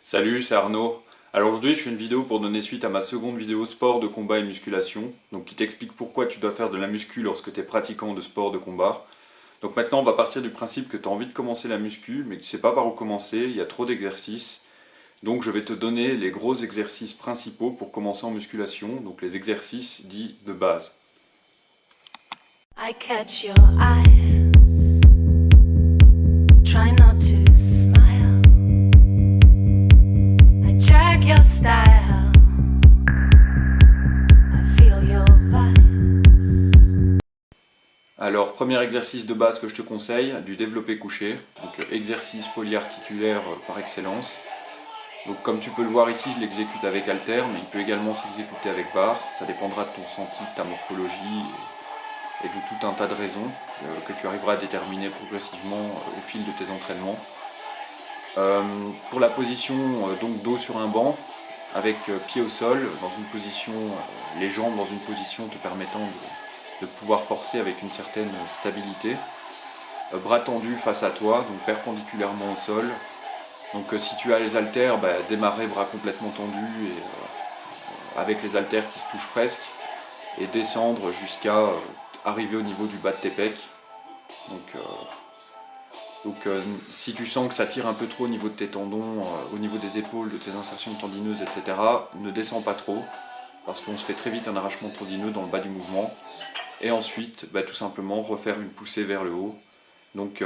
Salut, c'est Arnaud. Alors aujourd'hui je fais une vidéo pour donner suite à ma seconde vidéo sport de combat et musculation, donc qui t'explique pourquoi tu dois faire de la muscu lorsque tu es pratiquant de sport de combat. Donc maintenant on va partir du principe que tu as envie de commencer la muscu mais que tu sais pas par où commencer, il y a trop d'exercices. Donc je vais te donner les gros exercices principaux pour commencer en musculation, donc les exercices dits de base. I catch your eyes, try not to smile. I check your style, I feel your vibes. Alors premier exercice de base que je te conseille, du développé couché, donc exercice polyarticulaire par excellence. Donc comme tu peux le voir ici, je l'exécute avec haltère, mais il peut également s'exécuter avec barre. Ça dépendra de ton ressenti, de ta morphologie et de tout un tas de raisons que tu arriveras à déterminer progressivement au fil de tes entraînements. Pour la position donc dos sur un banc, avec pied au sol, dans une position, les jambes dans une position te permettant de pouvoir forcer avec une certaine stabilité. Bras tendus face à toi, donc perpendiculairement au sol. Donc si tu as les haltères, démarrer bras complètement tendus et avec les haltères qui se touchent presque et descendre jusqu'à arriver au niveau du bas de tes pecs. Donc si tu sens que ça tire un peu trop au niveau de tes tendons, au niveau des épaules, de tes insertions tendineuses, etc., ne descends pas trop parce qu'on se fait très vite un arrachement tendineux dans le bas du mouvement. Et ensuite, tout simplement refaire une poussée vers le haut. Donc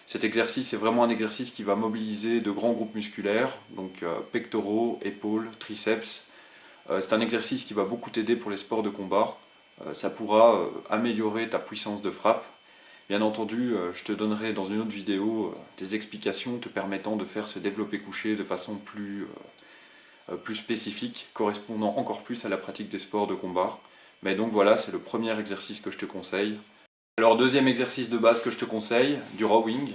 cet exercice est vraiment un exercice qui va mobiliser de grands groupes musculaires, donc pectoraux, épaules, triceps. C'est un exercice qui va beaucoup t'aider pour les sports de combat. Ça pourra améliorer ta puissance de frappe. Bien entendu, je te donnerai dans une autre vidéo des explications te permettant de faire ce développé couché de façon plus spécifique, correspondant encore plus à la pratique des sports de combat. Mais donc voilà, c'est le premier exercice que je te conseille. Alors deuxième exercice de base que je te conseille, du rowing.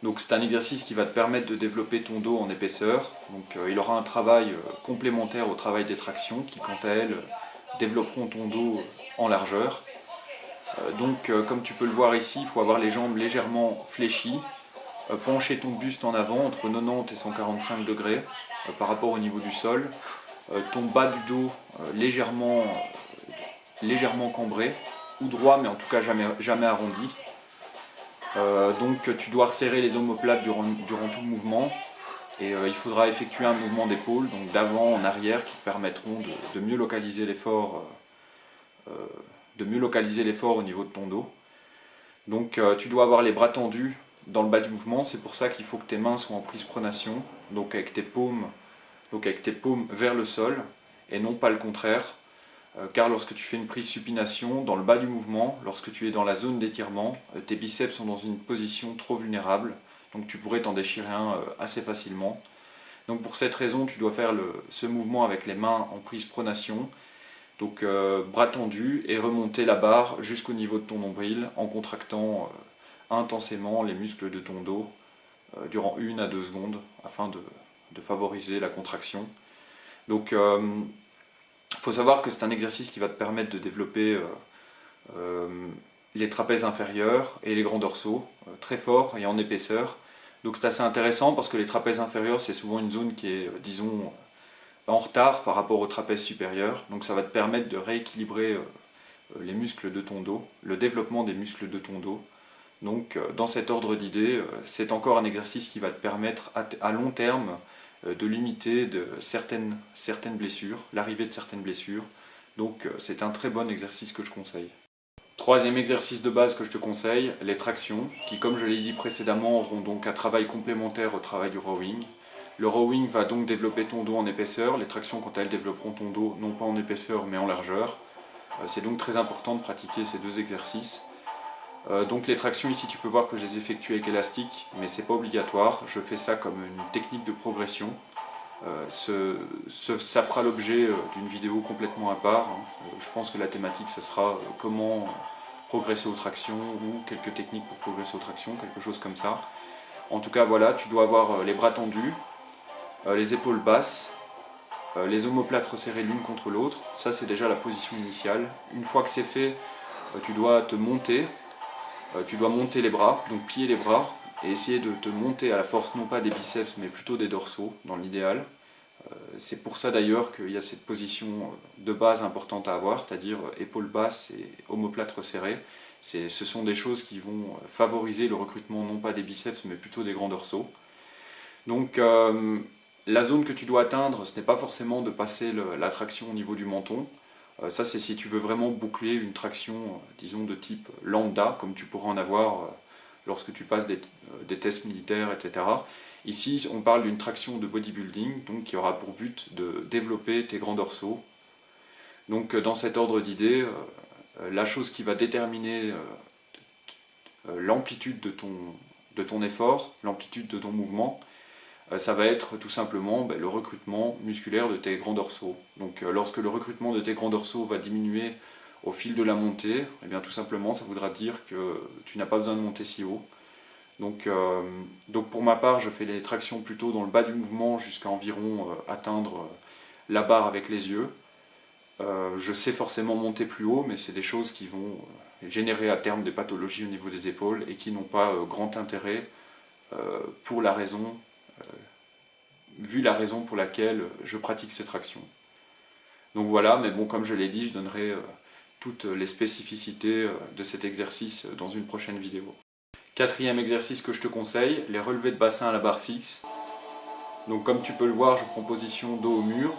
Donc c'est un exercice qui va te permettre de développer ton dos en épaisseur. Donc il aura un travail complémentaire au travail des tractions qui quant à elles développeront ton dos en largeur. Donc comme tu peux le voir ici, il faut avoir les jambes légèrement fléchies, pencher ton buste en avant entre 90 et 145 degrés par rapport au niveau du sol, ton bas du dos légèrement cambré, ou droit mais en tout cas jamais arrondi. Donc tu dois resserrer les omoplates durant tout le mouvement et il faudra effectuer un mouvement d'épaule, donc d'avant en arrière, qui te permettront de mieux localiser l'effort au niveau de ton dos. Donc tu dois avoir les bras tendus dans le bas du mouvement, c'est pour ça qu'il faut que tes mains soient en prise pronation, donc avec tes paumes vers le sol et non pas le contraire. Car lorsque tu fais une prise supination dans le bas du mouvement, lorsque tu es dans la zone d'étirement, tes biceps sont dans une position trop vulnérable, donc tu pourrais t'en déchirer un assez facilement. Donc pour cette raison, tu dois faire ce mouvement avec les mains en prise pronation, donc bras tendus, et remonter la barre jusqu'au niveau de ton nombril en contractant intensément les muscles de ton dos durant 1 à 2 secondes afin de favoriser la contraction. Donc il faut savoir que c'est un exercice qui va te permettre de développer les trapèzes inférieurs et les grands dorsaux très forts et en épaisseur. Donc c'est assez intéressant parce que les trapèzes inférieurs, c'est souvent une zone qui est, disons, en retard par rapport aux trapèzes supérieurs. Donc ça va te permettre de rééquilibrer les muscles de ton dos, le développement des muscles de ton dos. Donc dans cet ordre d'idées, c'est encore un exercice qui va te permettre à long terme de limiter certaines blessures, l'arrivée de certaines blessures. Donc c'est un très bon exercice que je conseille. Troisième exercice de base que je te conseille, les tractions, qui comme je l'ai dit précédemment auront donc un travail complémentaire au travail du rowing. Le rowing va donc développer ton dos en épaisseur, les tractions quant à elles développeront ton dos non pas en épaisseur mais en largeur. C'est donc très important de pratiquer ces deux exercices. Donc les tractions ici tu peux voir que je les effectue avec élastique, mais c'est pas obligatoire, je fais ça comme une technique de progression. Ça fera l'objet d'une vidéo complètement à part. Je pense que la thématique ce sera comment progresser aux tractions ou quelques techniques pour progresser aux tractions, quelque chose comme ça. En tout cas voilà, tu dois avoir les bras tendus, les épaules basses, les omoplates resserrées l'une contre l'autre, ça c'est déjà la position initiale. Une fois que c'est fait, tu dois monter les bras, donc plier les bras et essayer de te monter à la force non pas des biceps mais plutôt des dorsaux dans l'idéal. C'est pour ça d'ailleurs qu'il y a cette position de base importante à avoir, c'est-à-dire épaules basses et omoplate resserrée. Ce sont des choses qui vont favoriser le recrutement non pas des biceps mais plutôt des grands dorsaux. Donc la zone que tu dois atteindre, ce n'est pas forcément de passer la traction au niveau du menton. Ça c'est si tu veux vraiment boucler une traction, disons de type lambda, comme tu pourras en avoir lorsque tu passes des tests militaires, etc. Ici on parle d'une traction de bodybuilding, donc qui aura pour but de développer tes grands dorsaux. Donc dans cet ordre d'idées, la chose qui va déterminer l'amplitude de ton effort, l'amplitude de ton mouvement, ça va être tout simplement le recrutement musculaire de tes grands dorsaux. Donc lorsque le recrutement de tes grands dorsaux va diminuer au fil de la montée, eh bien tout simplement ça voudra dire que tu n'as pas besoin de monter si haut. Donc pour ma part, je fais les tractions plutôt dans le bas du mouvement jusqu'à environ atteindre la barre avec les yeux. Je sais forcément monter plus haut, mais c'est des choses qui vont générer à terme des pathologies au niveau des épaules et qui n'ont pas grand intérêt pour la raison, vu la raison pour laquelle je pratique ces tractions. Donc voilà, mais bon, comme je l'ai dit, je donnerai toutes les spécificités de cet exercice dans une prochaine vidéo. Quatrième exercice que je te conseille, les relevés de bassin à la barre fixe. Donc comme tu peux le voir, je prends position dos au mur.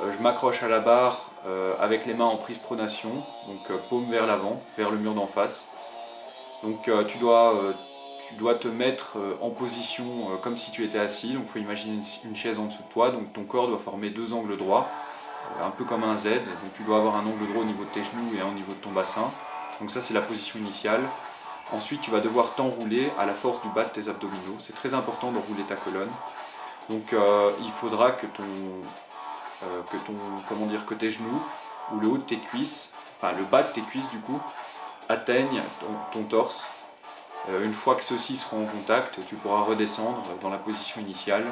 Je m'accroche à la barre avec les mains en prise pronation, donc paume vers l'avant, vers le mur d'en face. Donc tu dois te mettre en position comme si tu étais assis. Donc il faut imaginer une chaise en dessous de toi. Donc ton corps doit former deux angles droits, un peu comme un Z. Donc tu dois avoir un angle droit au niveau de tes genoux et un au niveau de ton bassin. Donc ça c'est la position initiale. Ensuite, tu vas devoir t'enrouler à la force du bas de tes abdominaux. C'est très important d'enrouler ta colonne. Donc, il faudra que tes genoux ou le haut de tes cuisses, enfin le bas de tes cuisses du coup, atteignent ton torse. Une fois que ceux-ci seront en contact, tu pourras redescendre dans la position initiale.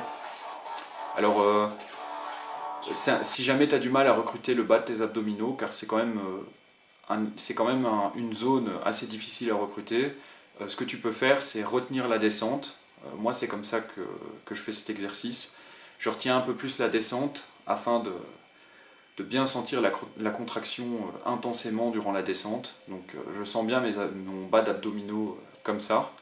Alors, si jamais tu as du mal à recruter le bas de tes abdominaux, car c'est quand même une zone assez difficile à recruter, ce que tu peux faire, c'est retenir la descente. Moi, c'est comme ça que je fais cet exercice. Je retiens un peu plus la descente afin de bien sentir la contraction intensément durant la descente. Donc, je sens bien mon bas d'abdominaux comme ça.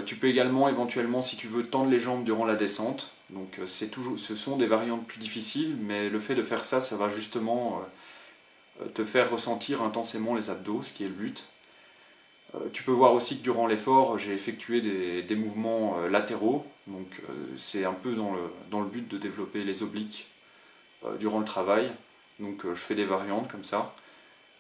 Tu peux également, éventuellement, si tu veux, tendre les jambes durant la descente. Donc, ce sont des variantes plus difficiles, mais le fait de faire ça, ça va justement te faire ressentir intensément les abdos, ce qui est le but. Tu peux voir aussi que durant l'effort, j'ai effectué des mouvements latéraux, donc c'est un peu dans le but de développer les obliques durant le travail, donc je fais des variantes comme ça.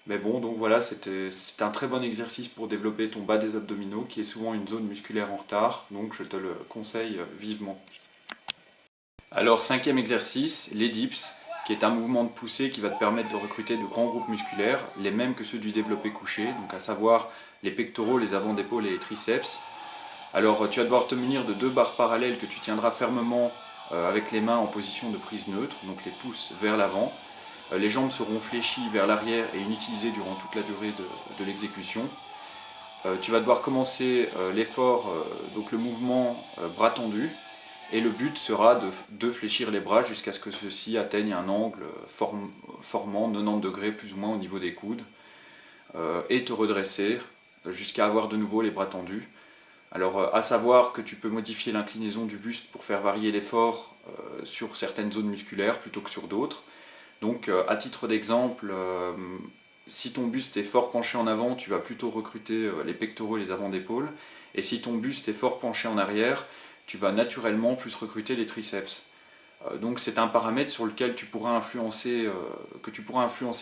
Mais bon, donc voilà, c'est un très bon exercice pour développer ton bas des abdominaux, qui est souvent une zone musculaire en retard, donc je te le conseille vivement. Alors, cinquième exercice, les dips, qui est un mouvement de poussée qui va te permettre de recruter de grands groupes musculaires, les mêmes que ceux du développé couché, donc à savoir les pectoraux, les avant d'épaule et les triceps. Alors tu vas devoir te munir de deux barres parallèles que tu tiendras fermement avec les mains en position de prise neutre, donc les pouces vers l'avant. Les jambes seront fléchies vers l'arrière et inutilisées durant toute la durée de l'exécution. Tu vas devoir commencer l'effort, donc le mouvement bras tendus. Et le but sera de fléchir les bras jusqu'à ce que ceux-ci atteignent un angle formant 90 degrés plus ou moins au niveau des coudes et te redresser jusqu'à avoir de nouveau les bras tendus. Alors à savoir que tu peux modifier l'inclinaison du buste pour faire varier l'effort sur certaines zones musculaires plutôt que sur d'autres. Donc à titre d'exemple, si ton buste est fort penché en avant, tu vas plutôt recruter les pectoraux et les avant d'épaule. Et si ton buste est fort penché en arrière, tu vas naturellement plus recruter les triceps. Donc c'est un paramètre sur lequel que tu pourras influencer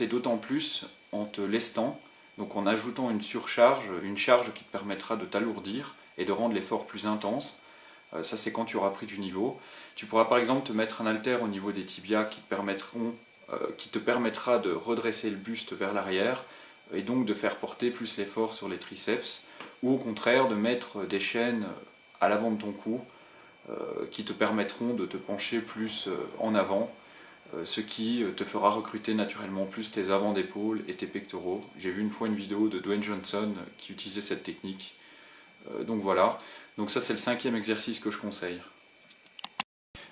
d'autant plus en te lestant, donc en ajoutant une surcharge, une charge qui te permettra de t'alourdir et de rendre l'effort plus intense. Ça c'est quand tu auras pris du niveau. Tu pourras par exemple te mettre un haltère au niveau des tibias qui te permettra de redresser le buste vers l'arrière et donc de faire porter plus l'effort sur les triceps, ou au contraire de mettre des chaînes à l'avant de ton cou qui te permettront de te pencher plus en avant, ce qui te fera recruter naturellement plus tes avant d'épaule et tes pectoraux. J'ai vu une fois une vidéo de Dwayne Johnson qui utilisait cette technique. Donc voilà. Donc ça c'est le 5e exercice que je conseille.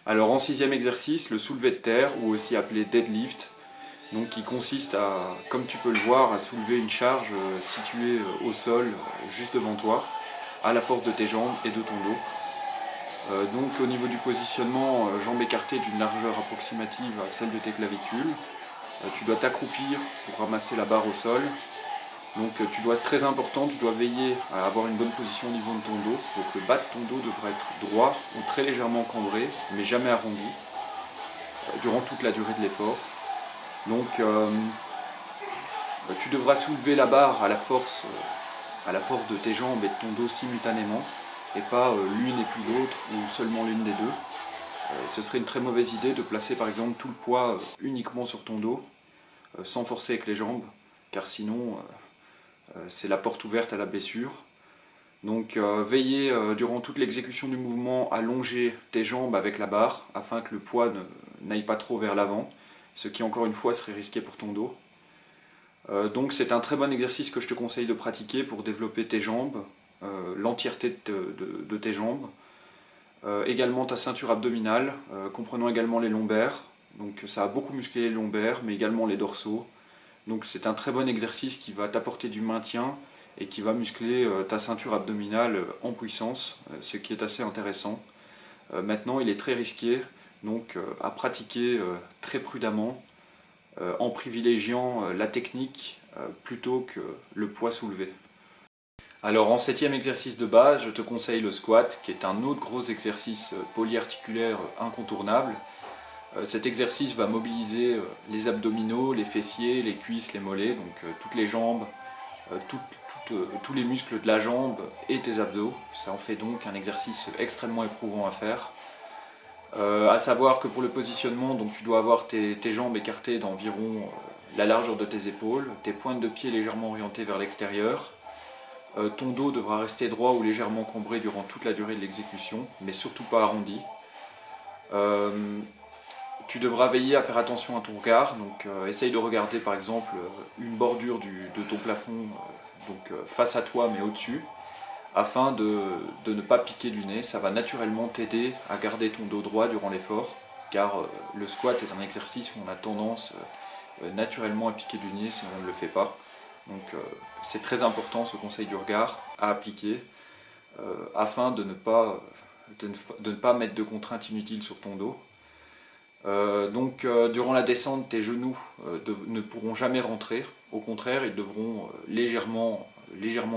Alors en 6e exercice, le soulevé de terre, ou aussi appelé deadlift, donc qui consiste à, comme tu peux le voir, à soulever une charge située au sol, juste devant toi, à la force de tes jambes et de ton dos. Donc au niveau du positionnement, jambes écartées d'une largeur approximative à celle de tes clavicules. Tu dois t'accroupir pour ramasser la barre au sol. Donc tu dois être très important, tu dois veiller à avoir une bonne position au niveau de ton dos. Donc le bas de ton dos devrait être droit ou très légèrement cambré, mais jamais arrondi, durant toute la durée de l'effort. Donc tu devras soulever la barre à la force de tes jambes et de ton dos simultanément, et pas l'une et puis l'autre, ou seulement l'une des deux. Ce serait une très mauvaise idée de placer par exemple tout le poids uniquement sur ton dos, sans forcer avec les jambes, car sinon c'est la porte ouverte à la blessure. Donc veillez durant toute l'exécution du mouvement à longer tes jambes avec la barre, afin que le poids n'aille pas trop vers l'avant, ce qui encore une fois serait risqué pour ton dos. Donc c'est un très bon exercice que je te conseille de pratiquer pour développer tes jambes, l'entièreté de tes jambes. Également ta ceinture abdominale, comprenant également les lombaires. Donc ça a beaucoup musclé les lombaires, mais également les dorsaux. Donc c'est un très bon exercice qui va t'apporter du maintien et qui va muscler ta ceinture abdominale en puissance, ce qui est assez intéressant. Maintenant il est très risqué, donc à pratiquer très prudemment, en privilégiant la technique plutôt que le poids soulevé. Alors en 7e exercice de base, je te conseille le squat, qui est un autre gros exercice polyarticulaire incontournable. Cet exercice va mobiliser les abdominaux, les fessiers, les cuisses, les mollets, donc toutes les jambes, tous les muscles de la jambe et tes abdos. Ça en fait donc un exercice extrêmement éprouvant à faire. À savoir que pour le positionnement, donc tu dois avoir tes jambes écartées d'environ la largeur de tes épaules, tes pointes de pied légèrement orientées vers l'extérieur. Ton dos devra rester droit ou légèrement cambré durant toute la durée de l'exécution, mais surtout pas arrondi. Tu devras veiller à faire attention à ton regard, donc essaye de regarder par exemple une bordure de ton plafond, face à toi mais au-dessus, afin de ne pas piquer du nez. Ça va naturellement t'aider à garder ton dos droit durant l'effort, car le squat est un exercice où on a tendance naturellement à piquer du nez si on ne le fait pas. Donc c'est très important ce conseil du regard à appliquer, afin de ne pas mettre de contraintes inutiles sur ton dos. Durant la descente, tes genoux ne pourront jamais rentrer, au contraire ils devront légèrement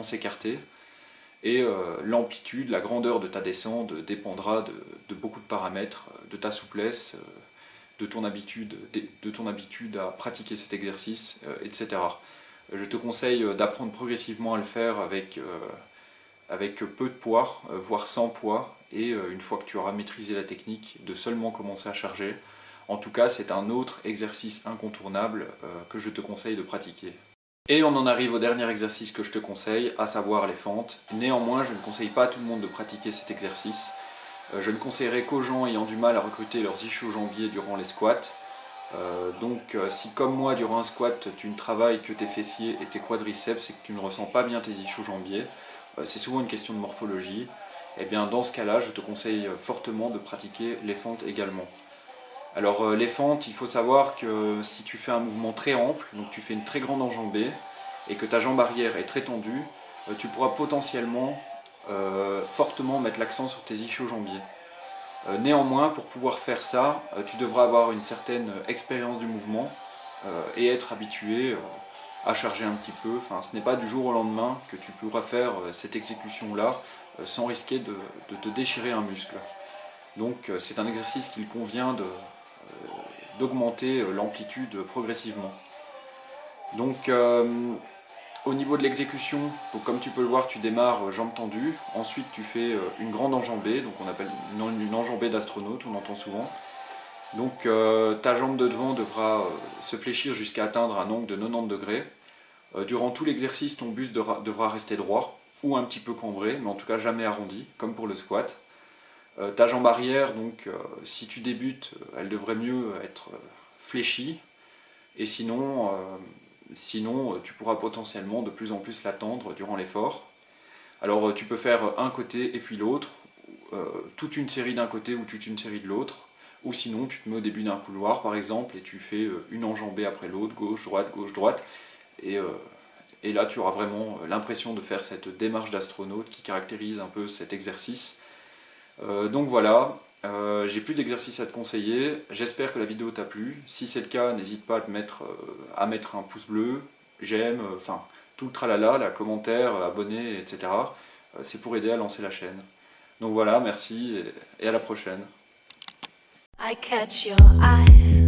s'écarter, et l'amplitude, la grandeur de ta descente dépendra de beaucoup de paramètres, de ta souplesse, de ton habitude à pratiquer cet exercice, etc. Je te conseille d'apprendre progressivement à le faire avec peu de poids, voire sans poids, et une fois que tu auras maîtrisé la technique, de seulement commencer à charger. En tout cas, c'est un autre exercice incontournable que je te conseille de pratiquer. Et on en arrive au dernier exercice que je te conseille, à savoir les fentes. Néanmoins, je ne conseille pas à tout le monde de pratiquer cet exercice. Je ne conseillerais qu'aux gens ayant du mal à recruter leurs ischio-jambiers durant les squats. Si comme moi, durant un squat, tu ne travailles que tes fessiers et tes quadriceps et que tu ne ressens pas bien tes ischio-jambiers, c'est souvent une question de morphologie, et bien dans ce cas-là, je te conseille fortement de pratiquer les fentes également. Alors les fentes, il faut savoir que si tu fais un mouvement très ample, donc tu fais une très grande enjambée, et que ta jambe arrière est très tendue, tu pourras potentiellement fortement mettre l'accent sur tes ischio-jambiers. Néanmoins, pour pouvoir faire ça, tu devras avoir une certaine expérience du mouvement et être habitué à charger un petit peu. Enfin, ce n'est pas du jour au lendemain que tu pourras faire cette exécution-là sans risquer de te déchirer un muscle. Donc c'est un exercice qu'il convient d'augmenter l'amplitude progressivement. Donc au niveau de l'exécution, comme tu peux le voir, tu démarres jambes tendues, ensuite tu fais une grande enjambée, donc on appelle une enjambée d'astronaute, on entend souvent. Donc ta jambe de devant devra se fléchir jusqu'à atteindre un angle de 90 degrés. Durant tout l'exercice, ton buste devra rester droit, ou un petit peu cambré, mais en tout cas jamais arrondi, comme pour le squat. Ta jambe arrière, donc si tu débutes, elle devrait mieux être fléchie, et sinon tu pourras potentiellement de plus en plus la tendre durant l'effort. Alors tu peux faire un côté et puis l'autre, toute une série d'un côté ou toute une série de l'autre, ou sinon tu te mets au début d'un couloir par exemple et tu fais une enjambée après l'autre, gauche, droite, et là tu auras vraiment l'impression de faire cette démarche d'astronaute qui caractérise un peu cet exercice. Donc voilà, j'ai plus d'exercices à te conseiller, j'espère que la vidéo t'a plu. Si c'est le cas, n'hésite pas à mettre un pouce bleu, j'aime, enfin tout le tralala, la commentaire, abonner, etc. C'est pour aider à lancer la chaîne. Donc voilà, merci et à la prochaine. I catch your eye.